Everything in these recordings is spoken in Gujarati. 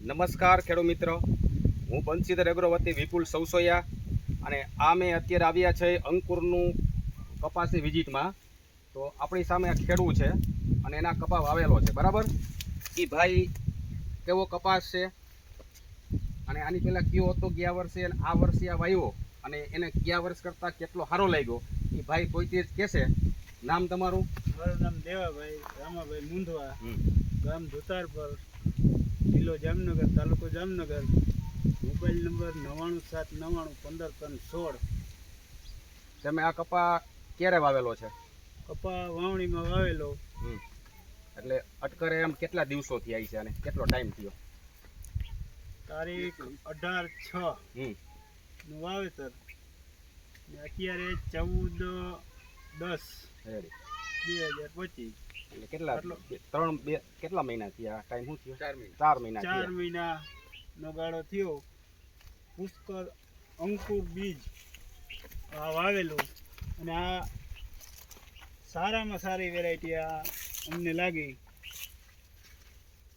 નમસ્કાર ખેડૂત મિત્રો, હું બંસીધર અગ્રવતી વિપુલ સૌસોયા અને આ મેં અત્યારે આવ્યા છે અંકુરનું કપાસની વિઝિટમાં. તો આપણી સામે આ ખેડૂત છે અને એના કપા વાવેલો છે, બરાબર. એ ભાઈ કેવો કપાસ છે અને આની પહેલાં કયો હતો ગયા વર્ષે અને આ વર્ષે આ વાવ્યો અને એને ગયા વર્ષ કરતાં કેટલો સારો લાગ્યો એ ભાઈ પોતે જ કહેશે. નામ તમારું? મારું નામ દેવાભાઈ રામાભાઈ મુંધવા, ગામ ધોતારપર, જિલ્લો જામનગર, તાલુકો જામનગર, મોબાઈલ નંબર 97991516. તમે આ કપા ક્યારે વાવેલો છે? કપા વાવણીમાં વાવેલો. એટલે અટકરે એમ કેટલા દિવસોથી આવી છે અને કેટલો ટાઈમ થયો? તારીખ 18/6 નું વાવેતર ને અત્યારે 14/10/2025. એટલે કેટલા મહિના થયા? ટાઈમ શું થયો? 4 મહિના. 4 મહિનાનો ગાળો થયો. પુષ્કળ અંકુર બીજ આ વાવેલું અને આ સારામાં સારી વેરાયટી આ અમને લાગી.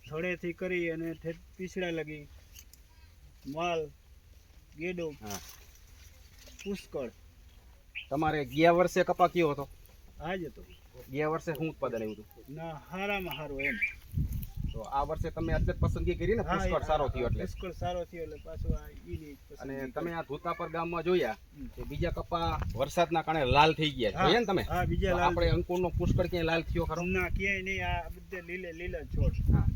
થોડેથી કરી અને પીછડા લગી માલ ગેડો પુષ્કળ. તમારે ગયા વર્ષે કપા કયો હતો? આ જ હતો. ગયા વર્ષે શું ઉત્પાદન આવ્યું હતું? ના, સારામાં સારું એમ. તો આ વર્ષે તમે એટલે પસંદગી કરી ને, પુષ્કળ સારો થયો એટલે? પુષ્કળ સારો થયો એટલે પાછું આ ઈની અને તમે આ ધોતાપર ગામમાં જોયા કે બીજા કપા વરસાદના કારણે લાલ થઈ ગયા, જોયા ને તમે? હા, બીજા લાલ. આપણે અંકુરનો પુષ્કળ ક્યાંય લાલ થયો ખરો? ના, ક્યાંય નહીં. આ બધે લીલા છોડ. હા,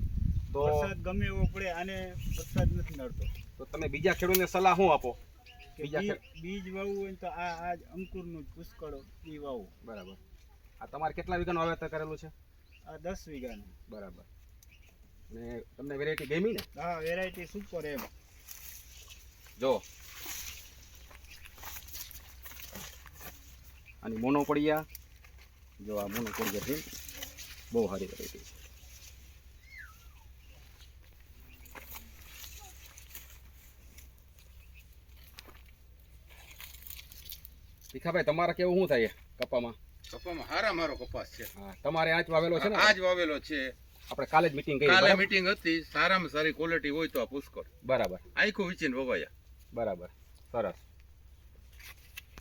તો વરસાદ ગમે એવો પડે, આને વરસાદ નથી નડતો. તો તમે બીજા ખેડૂતને સલાહ શું આપો? બીજ વાવવું હોય તો આ અંકુરનું જ પુષ્કળ ઈ વાવવું. બરાબર. આ તમારે કેટલા વીઘાનું વાવેતર કરેલું છે? આ 10 વીઘાનું. બરાબર. ને તમને વેરાયટી ગમી ને? હા, વેરાયટી સુપર એમ. જો આની મોનોપડિયા, જો આ મોનોપડિયા છે, બહુ સારી વેરાયટી છે. ભીખાભાઈ, તમારે કેવું શું થાય કપામાં? કપામાં હારા મારો કપાસ છે. હા, તમારે આજ વાવેલો છે ને? આજ વાવેલો છે. આપણે કાલે જ મીટિંગ કરી. કાલે મીટિંગ હતી. સારામાં સારી ક્વોલિટી હોય તો આ પુષ્કળ. બરાબર. આખું વીચીને વવાયા. બરાબર, સરસ.